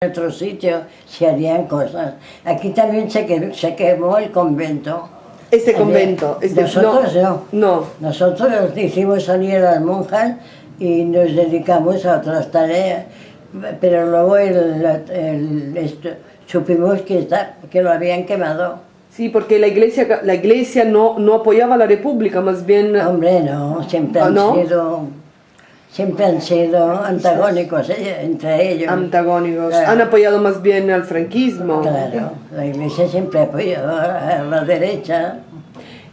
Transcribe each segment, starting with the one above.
En otro sitio se harían cosas. Aquí también se quemó el convento. Este convento. Nosotros no. Nosotros hicimos salir a las monjas y nos dedicamos a otras tareas. Pero luego supimos que lo habían quemado. Sí, porque la iglesia no apoyaba a la República, más bien... Hombre, no, siempre han sido antagónicos entre ellos. Antagónicos. Claro. Han apoyado más bien al franquismo. Claro, la iglesia siempre apoyó a la derecha.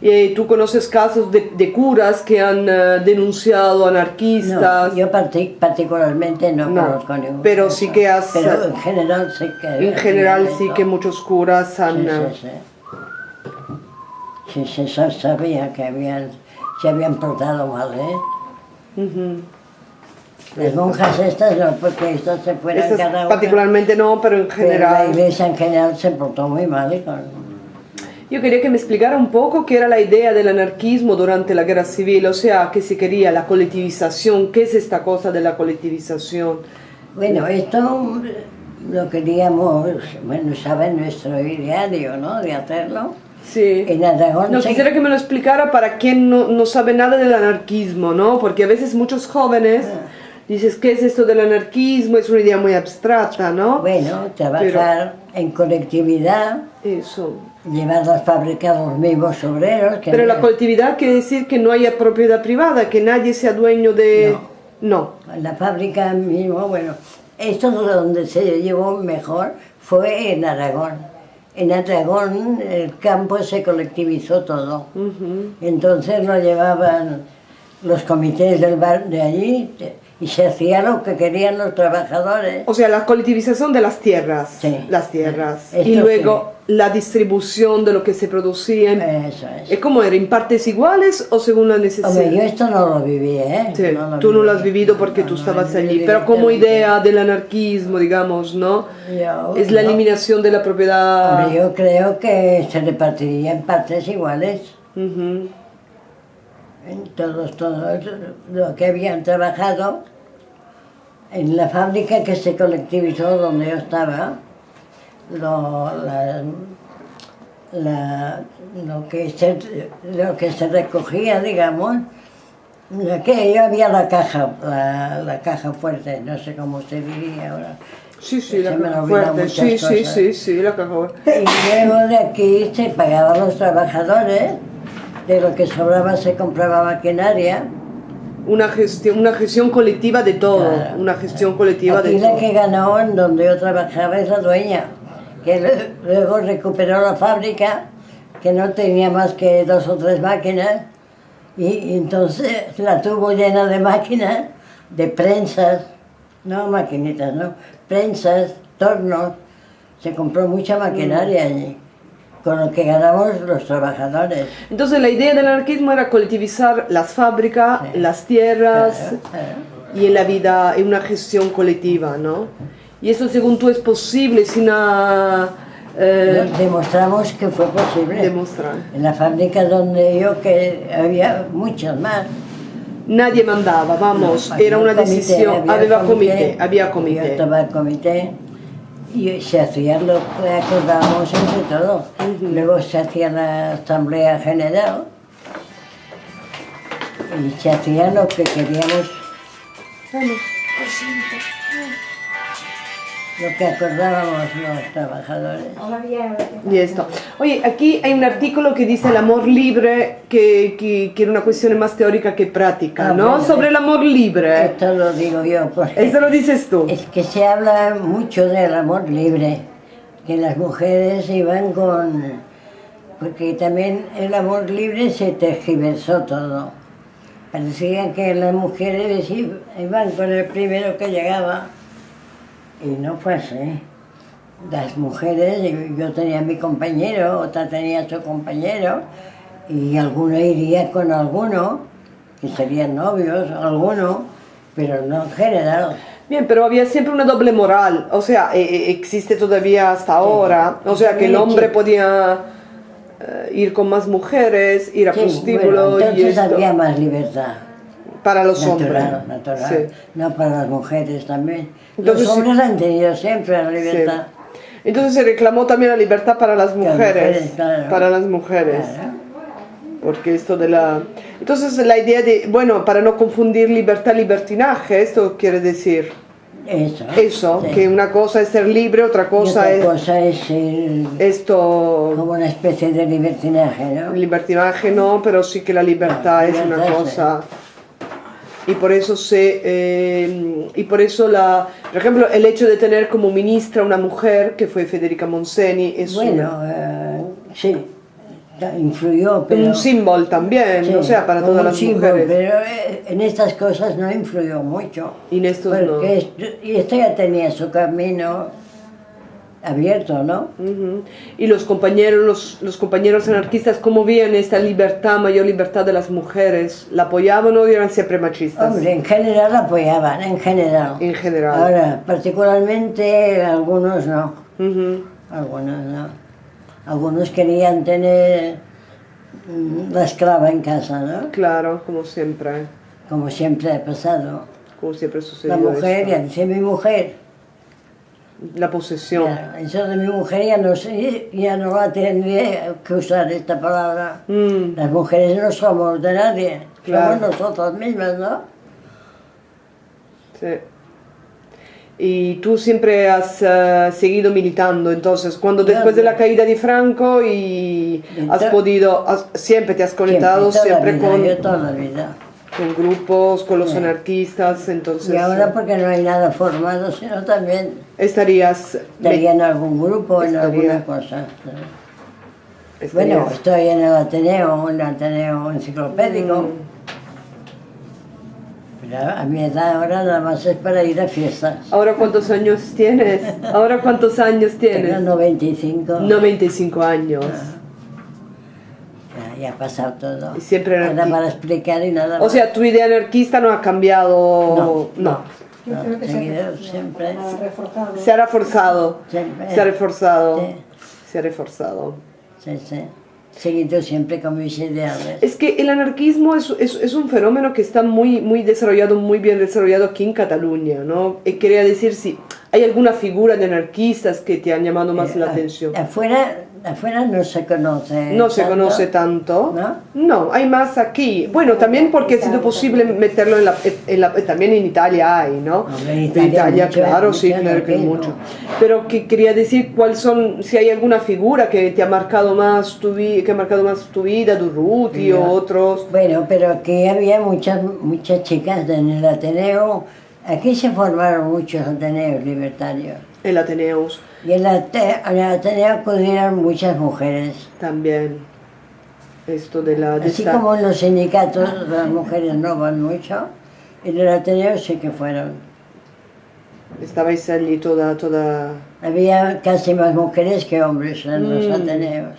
¿Y tú conoces casos de curas que han denunciado anarquistas? No, yo particularmente no conozco ninguno. Pero sí que has... Pero en general sí que... En general sí que muchos curas han... Sí, se sabía que se habían portado mal, Las monjas estas no, porque estas se fueran estas cada una. Particularmente no, pero en general... Pero la iglesia en general se portó muy mal. Yo quería que me explicara un poco qué era la idea del anarquismo durante la guerra civil, o sea, qué se quería, la colectivización, qué es esta cosa de la colectivización. Bueno, esto lo queríamos, bueno, estaba en nuestro ideario, ¿no?, de hacerlo. Sí. En Aragón. No, quisiera que me lo explicara para quien no sabe nada del anarquismo, ¿no? Porque a veces muchos jóvenes dices, ¿qué es esto del anarquismo? Es una idea muy abstracta, ¿no? Bueno, trabajar en colectividad. Eso. Llevar las fábricas a los mismos obreros. Pero la colectividad quiere decir que no haya propiedad privada, que nadie sea dueño de... No. La fábrica mismo, bueno, esto donde se llevó mejor fue en Aragón. En Aragón el campo se colectivizó todo. Entonces lo llevaban los comités del bar de allí y se hacía lo que querían los trabajadores. O sea, la colectivización de las tierras. Sí. Las tierras. Esto y luego la distribución de lo que se producía. Eso es. ¿Cómo era? ¿En partes iguales o según la necesidad? Hombre, yo esto no lo viví, Sí, tú no lo has vivido porque tú estabas allí, pero como idea del anarquismo, digamos, ¿no? Es la eliminación de la propiedad. Hombre, yo creo que se repartiría en partes iguales. En todos lo que habían trabajado en la fábrica que se colectivizó donde yo estaba, lo que se recogía, digamos, que había la caja fuerte, no sé cómo se diría ahora. Sí, la caja fuerte, sí, la caja fuerte. Y luego de aquí se pagaban los trabajadores, de lo que sobraba se compraba maquinaria. Una gestión colectiva de todo, claro. Una gestión colectiva aquí de todo. La que ganó en donde yo trabajaba es la dueña, que luego recuperó la fábrica, que no tenía más que 2 o 3 máquinas, y entonces la tuvo llena de máquinas, de prensas, no maquinitas, no, prensas, tornos, se compró mucha maquinaria allí, con lo que ganamos los trabajadores. Entonces la idea del anarquismo era colectivizar las fábricas, las tierras, y en la vida, en una gestión colectiva, ¿no? Y eso según tú es posible sin demostramos que fue posible. Demostrar. En la fábrica donde yo, que había muchas más. Nadie mandaba, vamos, era una decisión, había comité. Yo estaba en comité y se hacía lo que acordábamos entre todos. Luego se hacía la asamblea general y se hacía lo que queríamos. Lo que acordábamos los trabajadores. Y esto. Oye, aquí hay un artículo que dice el amor libre, que era una cuestión más teórica que práctica, ¿no? Bueno, sobre el amor libre. Esto lo digo yo. Eso lo dices tú. Es que se habla mucho del amor libre, que las mujeres iban con... Porque también el amor libre se tergiversó todo. Parecía que las mujeres iban con el primero que llegaba. Y no fue así. Las mujeres, yo tenía mi compañero, otra tenía su compañero, y alguno iría con alguno, que serían novios, alguno, pero no en general. Bien, pero había siempre una doble moral, o sea, existe todavía hasta ahora, o sea, que el hombre podía ir con más mujeres, ir a prostíbulo bueno, entonces y esto. había más libertad. Para los natural, hombres. natural. Sí. No para las mujeres también. Entonces, los hombres han tenido siempre la libertad. Sí. Entonces se reclamó también la libertad para las mujeres. Claro. Para las mujeres. Claro. Porque esto de la... Entonces la idea de, bueno, para no confundir libertad y libertinaje, esto quiere decir Eso, sí. Que una cosa es ser libre, otra cosa y otra es cosa es esto, como una especie de libertinaje, ¿no? libertinaje no, pero sí que la libertad es una libertad, cosa... Y por eso por ejemplo, el hecho de tener como ministra una mujer, que fue Federica Montseny, es Bueno, sí, influyó, pero... un símbolo también, sí, o sea, para como todas un las símbolo, mujeres. pero en estas cosas no influyó mucho. Y en estos no. Porque esto ya tenía su camino abierto, ¿no? Ujú. Y los compañeros anarquistas, ¿cómo veían esta libertad, mayor libertad de las mujeres? ¿La apoyaban o eran siempre machistas? Hombre, en general apoyaban, en general. En general. Ahora, particularmente algunos no. Ujú. Algunos no. Algunos querían tener la esclava en casa, ¿no? Claro, como siempre Ha pasado. sucedió La mujer, esto. ya dice mi mujer. La posesión. Claro, eso de mi mujer ya no la tendría que usar esta palabra. Las mujeres no somos de nadie, Claro. somos nosotras mismas, ¿no? Sí. Y tú siempre has seguido militando, entonces, cuando después de la caída de Franco y siempre te has conectado Siempre, toda la vida, siempre yo toda la vida. con grupos, con los anarquistas, entonces Y ahora porque no hay nada formado, sino también estarías en algún grupo, en Estaría- alguna cosa. Bueno, estoy en el Ateneo enciclopédico. Pero a mi edad ahora nada más es para ir a fiestas. ¿Ahora cuántos años tienes? ¿Ahora cuántos años Tengo tienes? 95. 95 años. Ya ha pasado todo. Y siempre Nada anarquista. para explicar y nada O más. sea, tu idea anarquista no ha cambiado. No, seguido siempre. Se ha reforzado. Siempre. Se ha reforzado. Sí. Se ha reforzado. Sí, sí. Seguido siempre con mis ideales. Es que el anarquismo es un fenómeno que está muy desarrollado, muy bien desarrollado aquí en Cataluña, ¿no? Y quería decir si hay alguna figura de anarquistas que te han llamado más la atención. Afuera no se conoce. No se tanto, conoce tanto. ¿no? No, hay más aquí. Bueno, también porque ha sido posible meterlo también en Italia hay, ¿no? Hombre, en Italia mucho, claro, mucho sí, claro que anarquismo. mucho. Pero que quería decir cuáles son, si hay alguna figura que te ha marcado más tu vida, Durruti o otros. Bueno, pero aquí había muchas chicas en el Ateneo. Aquí se formaron muchos Ateneos libertarios. El Ateneus Y en el Ateneo acudieron muchas mujeres. también. Esto de Así esta- como en los sindicatos las mujeres no van mucho, en el Ateneo sí que fueron. Estabais allí toda... Había casi más mujeres que hombres en los Ateneos.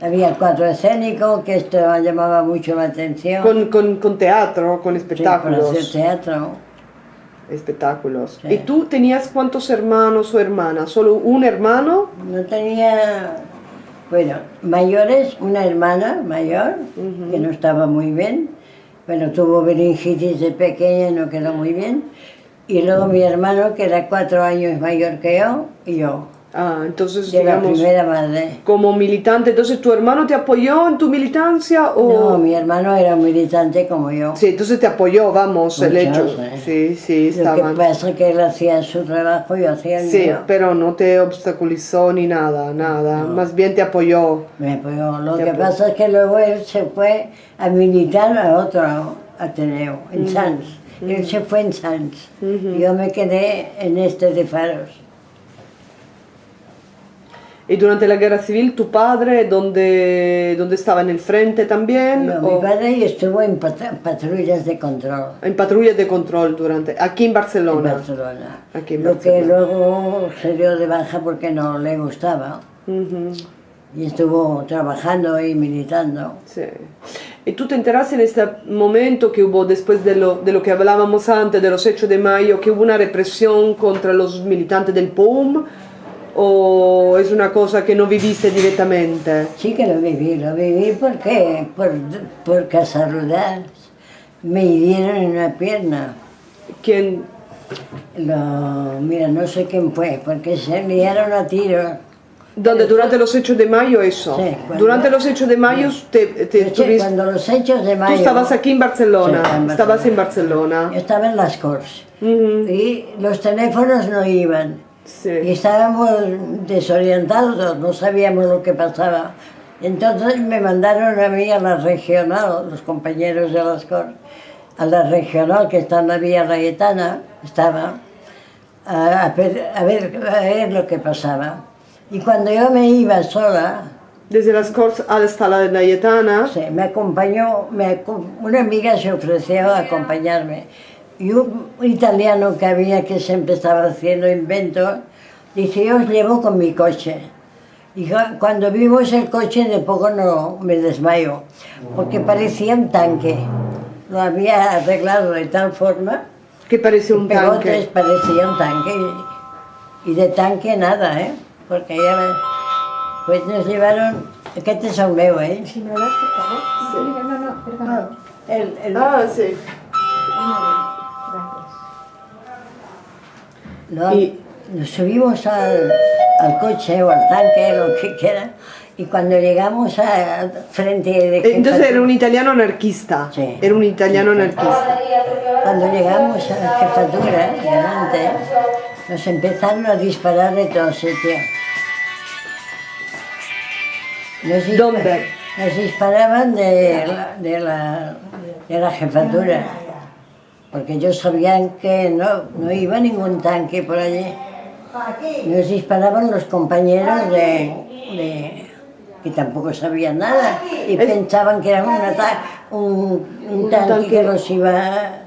Había el cuadro escénico, que esto llamaba mucho la atención. Con teatro, con Sí, espectáculos. para hacer teatro. Espectáculos. Sí. ¿Y tú tenías cuántos hermanos o hermanas? ¿Solo un hermano? No tenía, bueno, mayores, una hermana mayor, que no estaba muy bien. Bueno, tuvo meningitis de pequeña y no quedó muy bien. Y luego mi hermano, que era 4 años mayor que yo, y yo. Ah, entonces, De la digamos, primera madre. como militante, entonces tu hermano te apoyó en tu militancia o... No, mi hermano era un militante como yo. Sí, entonces te apoyó, vamos, el Mucho, hecho. Sí, sí, Lo que estaban. pasa es que él hacía su trabajo y yo hacía el Sí, mío. pero no te obstaculizó ni nada, nada. Más bien te apoyó. Me apoyó. Lo Te que apoyó. pasa es que luego él se fue a militar a otro Ateneo, en Sants. Él se fue en Sants. Y yo me quedé en este de Faros. ¿Y durante la guerra civil tu padre, dónde estaba? ¿En el frente también? No, ¿O mi padre estuvo en patrullas de control en patrullas de control aquí en en Barcelona? Barcelona. Aquí en Lo que Barcelona. luego se dio de baja porque no le gustaba. Ujú, Y estuvo trabajando y militando. sí. ¿Y tú te enteraste en este momento que hubo, después de lo que hablábamos antes, de los hechos de mayo, que hubo una represión contra los militantes del POUM? ¿O es una cosa que no viviste directamente? Sí que lo viví porque por casualidad. Me hirieron en una pierna. ¿Quién? Mira, no sé quién fue, porque se liaron a tiros. ¿Dónde? ¿Durante los hechos de mayo eso? Sí, Durante los hechos de mayo Cuando los hechos de mayo... Tú estabas aquí en Barcelona, Sí, en estabas en Barcelona. Barcelona. Yo estaba en las Corts. Ujú. Y los teléfonos no iban. Y Sí. estábamos desorientados, no sabíamos lo que pasaba. Entonces me mandaron a mí a la regional, los compañeros de las Corts, a la regional que está en la Vía Laietana, estaba, a ver lo que pasaba. Y cuando yo me iba sola, Desde las Corts hasta la Laietana. sí, me acompañó, una amiga se ofreció a acompañarme. Y un italiano que había que siempre estaba haciendo inventos, dice, yo os llevo con mi coche. Y cuando vimos el coche de poco no me desmayo, porque parecía un tanque. Lo había arreglado de tal forma Que parecía un pegotes tanque. parecía un tanque y de tanque nada, porque ya pues nos llevaron, aquest és el meu, Si me lo das, por favor. Sí. Mira, no, perdona. Ah, sí. Gracias. Nos subimos al coche o al tanque, lo que quiera, y cuando llegamos a frente de Entonces era un italiano anarquista. Sí. Era un italiano anarquista. Cuando llegamos a la jefatura, delante, nos empezaron a disparar de todo sitio. ¿Dónde? Nos disparaban de la jefatura, porque ellos sabían que no iba ningún tanque por allí. Nos disparaban los compañeros que tampoco sabían nada y pensaban que era un tanque que los iba...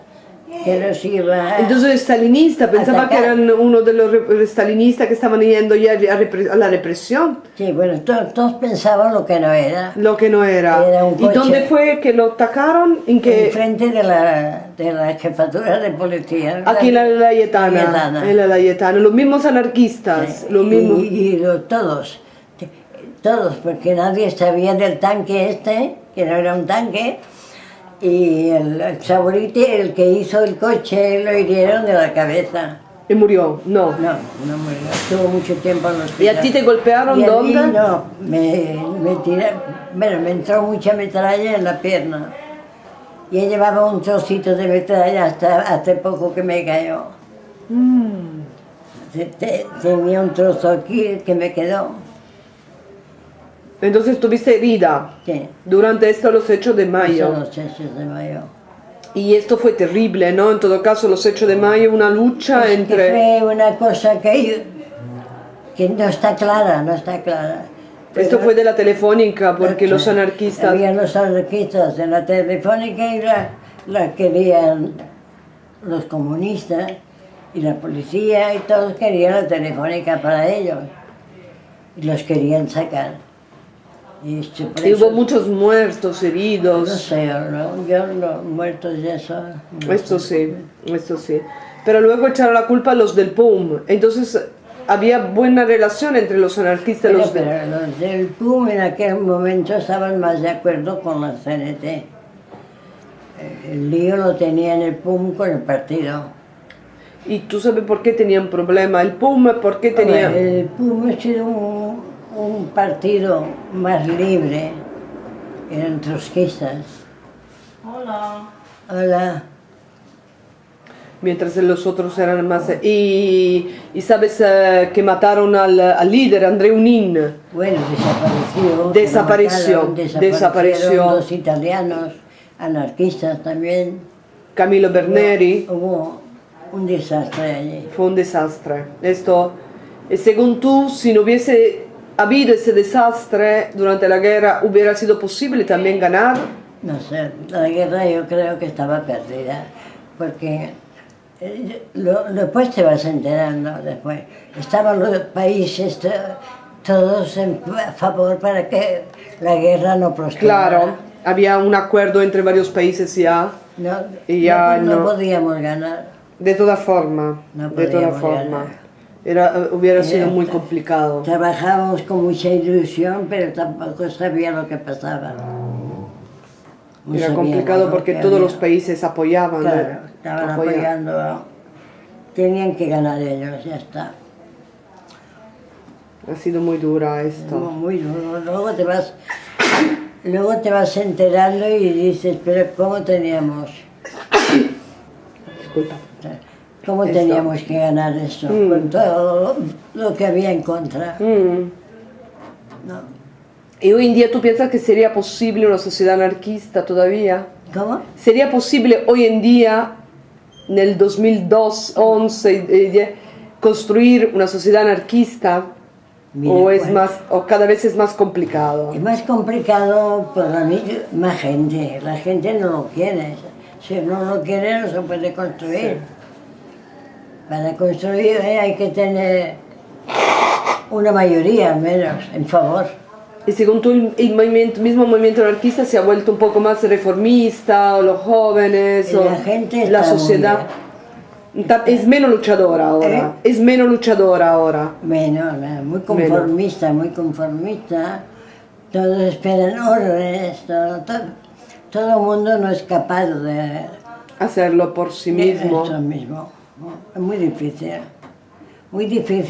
Entonces stalinista, pensaba que eran uno de los stalinistas que estaban yendo ya a la represión. Sí, bueno, todos pensaban lo que no era. Lo que no era. Era un ¿Y coche. dónde fue que lo atacaron? Enfrente de la jefatura de policía. Aquí en la Laietana. En la Laietana. Los mismos anarquistas. Los mismos. Todos, porque nadie sabía del tanque este, que no era un tanque. Y el Saborite, el que hizo el coche, lo hirieron de la cabeza. ¿Y murió? No. No murió. Estuvo mucho tiempo en el hospital. ¿Y a ti te golpearon y a dónde? mí no, me entró mucha metralla en la pierna. Y llevaba un trocito de metralla hasta hace poco que me cayó. Tenía un trozo aquí que me quedó. Entonces tuviste herida. Sí. Durante los hechos de mayo. Son los hechos de mayo. Y esto fue terrible, ¿no? En todo caso, los hechos de mayo, una lucha Es entre... que fue una cosa que no está clara. Esto fue de la Telefónica, porque los anarquistas... Había los anarquistas de la Telefónica y la querían los comunistas y la policía y todos querían la Telefónica para ellos. Y los querían sacar. Y hubo muchos muertos, heridos. No sé, yo los muertos y eso... Esto sí. Pero luego echaron la culpa a los del PUM. Entonces había buena relación entre los anarquistas y los Pero los del PUM en aquel momento estaban más de acuerdo con la CNT. El lío lo tenía en el PUM con el partido. ¿Y tú sabes por qué tenían problema? ¿El PUM por qué tenía...? El PUM ha sido un partido más libre, eran trotskistas. Hola. Mientras los otros eran más... Y sabes que mataron al líder, Andrei Unin. Bueno, desapareció. Desapareció. Dos italianos, anarquistas también. Camillo Berneri. Hubo un desastre allí. Fue un desastre. Según tú, si no hubiese habido ese desastre durante la guerra, ¿hubiera sido posible también ganar? No sé, la guerra yo creo que estaba perdida, porque después te vas enterando, después. Estaban los países todos en favor para que la guerra no prosperara. Claro, había un acuerdo entre varios países ya. No podíamos ganar. De todas formas, hubiera sido muy complicado. Trabajábamos con mucha ilusión, pero tampoco sabía lo que pasaba. No Era sabíamos complicado lo porque que todos había. los países apoyaban. Claro, estaban apoyando. Tenían que ganar ellos, ya está. Ha sido muy dura Muy, esto. muy duro. Luego te vas enterando y dices, pero ¿cómo teníamos? Disculpa. ¿Cómo Esto. teníamos que ganar eso? Con todo lo que había en contra. No. ¿Y hoy en día tú piensas que sería posible una sociedad anarquista todavía? ¿Cómo? ¿Sería posible hoy en día, en el 2011, construir una sociedad anarquista? Mira, ¿O es bueno, más, o cada vez es más complicado? es más complicado por más gente. La gente no lo quiere. Si no lo quiere, no se puede construir. Para construir hay que tener una mayoría al menos en favor. Y según tú, el mismo movimiento anarquista se ha vuelto un poco más reformista, o los jóvenes, o La gente la está muy sociedad. Es menos luchadora ahora. Es menos luchadora ahora. Menos, muy conformista, muy conformista. Todos esperan órdenes, todo el mundo no es capaz de Hacerlo por sí mismo. eso mismo. Es muy difícil. Muy difícil.